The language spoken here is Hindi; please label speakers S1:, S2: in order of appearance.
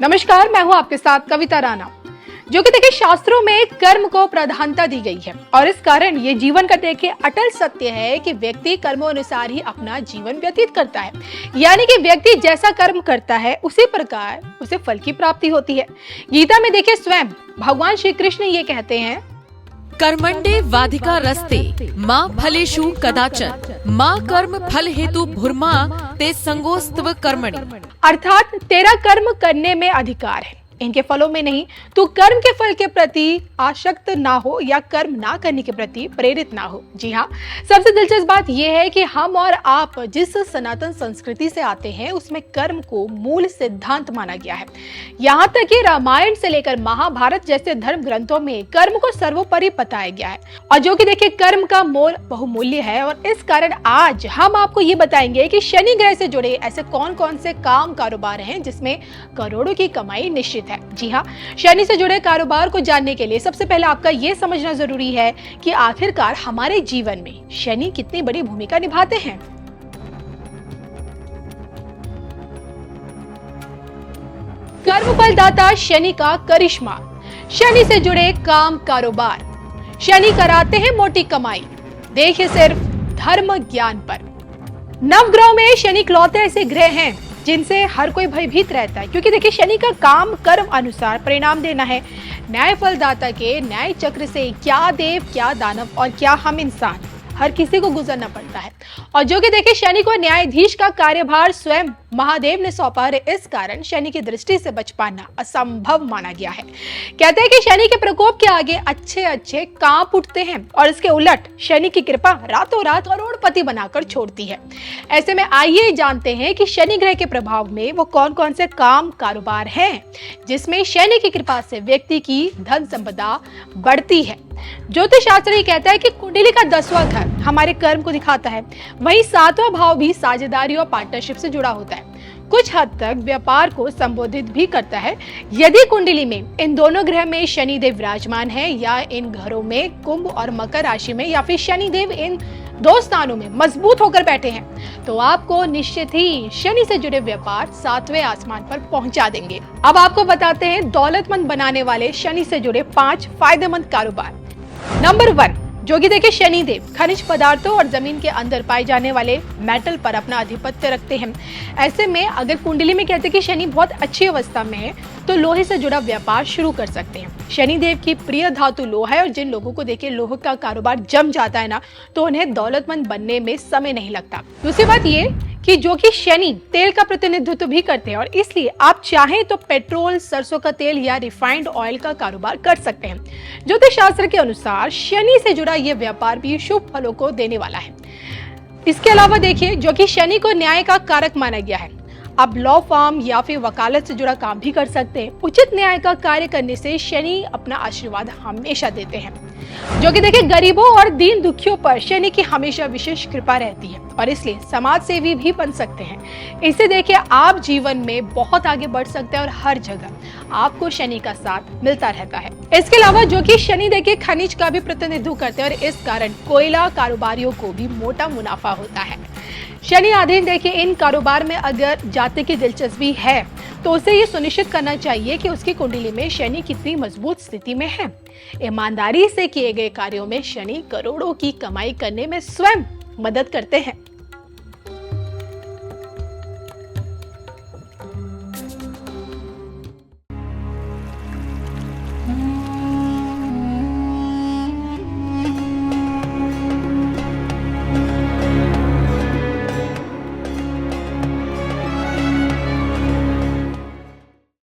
S1: नमस्कार, मैं हूं आपके साथ कविता राणा। जो कि देखिए शास्त्रों में कर्म को प्राधान्यता दी गई है और इस कारण ये जीवन का देखिए अटल सत्य है कि व्यक्ति कर्मों अनुसार ही अपना जीवन व्यतीत करता है। यानी कि व्यक्ति जैसा कर्म करता है उसी प्रकार उसे फल की प्राप्ति होती है। गीता में देखिए स्वयं भगवान श्री कृष्ण ये कहते हैं,
S2: कर्मण्डे वाधिका रस्ते माँ फलेषु कदाचन माँ कर्म फल हेतु भूर्मा ते संगोस्तव कर्मणि।
S1: अर्थात तेरा कर्म करने में अधिकार है, इनके फलों में नहीं। तू कर्म के फल के प्रति आसक्त ना हो या कर्म ना करने के प्रति प्रेरित ना हो। जी हाँ, सबसे दिलचस्प बात यह है कि हम और आप जिस सनातन संस्कृति से आते हैं उसमें कर्म को मूल सिद्धांत माना गया है। यहाँ तक कि रामायण से लेकर महाभारत जैसे धर्म ग्रंथों में कर्म को सर्वोपरि बताया गया है और जो कि देखिए कर्म का मोल बहुमूल्य है। और इस कारण आज हम आपको ये बताएंगे कि शनि ग्रह से जुड़े ऐसे कौन कौन से काम कारोबार हैं जिसमें करोड़ों की कमाई निश्चित है। जी हाँ, शनि से जुड़े कारोबार को जानने के लिए सबसे पहले आपका यह समझना जरूरी है कि आखिरकार हमारे जीवन में शनि कितनी बड़ी भूमिका निभाते हैं। कर्मफलदाता शनि का करिश्मा। शनि से जुड़े काम कारोबार। शनि कराते हैं मोटी कमाई। देखिए सिर्फ धर्म ज्ञान पर। नवग्रहों में शनि इकलौते ऐसे ग्रह हैं जिनसे हर कोई भयभीत रहता है, क्योंकि देखिए शनि का काम कर्म अनुसार परिणाम देना है। न्याय फलदाता के न्याय चक्र से क्या देव, क्या दानव और क्या हम इंसान, हर किसी को गुजरना पड़ता है। और जो कि देखिए शनि को न्यायाधीश का कार्यभार स्वयं महादेव ने सौंपा है। इस कारण शनि की दृष्टि से बच पाना असंभव माना गया है। कहते हैं कि शनि के प्रकोप के आगे अच्छे अच्छे कांप उठते हैं और इसके उलट शनि की कृपा रातों रात करोड़पति बनाकर छोड़ती है। ऐसे में आइए जानते हैं कि शनि ग्रह के प्रभाव में वो कौन कौन से काम कारोबार हैं जिसमें शनि की कृपा से व्यक्ति की धन संपदा बढ़ती है। ज्योतिष शास्त्र ये कहता है कि कुंडली का 10वां घर हमारे कर्म को दिखाता है, वहीं 7वां भाव भी साझेदारी और पार्टनरशिप से जुड़ा होता है। कुछ हद तक व्यापार को संबोधित भी करता है। यदि कुंडली में इन दोनों ग्रह में शनिदेव विराजमान है या इन घरों में कुंभ और मकर राशि में या फिर शनिदेव इन दो स्थानों में मजबूत होकर बैठे हैं तो आपको निश्चित ही शनि से जुड़े व्यापार 7वें आसमान पर पहुंचा देंगे। अब आपको बताते हैं दौलतमंद बनाने वाले शनि से जुड़े 5 फायदेमंद कारोबार। नंबर 1, जो कि देखिए शनिदेव खनिज पदार्थों और जमीन के अंदर पाए जाने वाले मेटल पर अपना आधिपत्य रखते हैं। ऐसे में अगर कुंडली में कहते हैं कि शनि बहुत अच्छी अवस्था में है तो लोहे से जुड़ा व्यापार शुरू कर सकते हैं। शनिदेव की प्रिय धातु लोहा है और जिन लोगों को देखिए लोहे का कारोबार जम जाता है ना तो उन्हें दौलतमंद बनने में समय नहीं लगता। दूसरी बात ये कि जो कि शनि तेल का प्रतिनिधित्व भी करते हैं और इसलिए आप चाहें तो पेट्रोल, सरसों का तेल या रिफाइंड ऑयल का कारोबार कर सकते हैं। ज्योतिष शास्त्र के अनुसार शनि से जुड़ा यह व्यापार भी शुभ फलों को देने वाला है। इसके अलावा देखिए जो कि शनि को न्याय का कारक माना गया है, आप लॉ फॉर्म या फिर वकालत से जुड़ा काम भी कर सकते हैं। उचित न्याय का कार्य करने से शनि अपना आशीर्वाद हमेशा देते हैं। जो कि देखिए गरीबों और दीन दुखियों पर शनि की हमेशा विशेष कृपा रहती है और इसलिए समाज सेवी भी बन सकते हैं। इससे देखिए आप जीवन में बहुत आगे बढ़ सकते हैं और हर जगह आपको शनि का साथ मिलता रहता है। इसके अलावा जो कि शनि देखिए खनिज का भी प्रतिनिधित्व करते हैं और इस कारण कोयला कारोबारियों को भी मोटा मुनाफा होता है। शनि अधीन देखिए इन कारोबार में अगर जाति की दिलचस्पी है तो उसे ये सुनिश्चित करना चाहिए कि उसकी कुंडली में शनि कितनी मजबूत स्थिति में है। ईमानदारी से किए गए कार्यों में शनि करोड़ों की कमाई करने में स्वयं मदद करते हैं।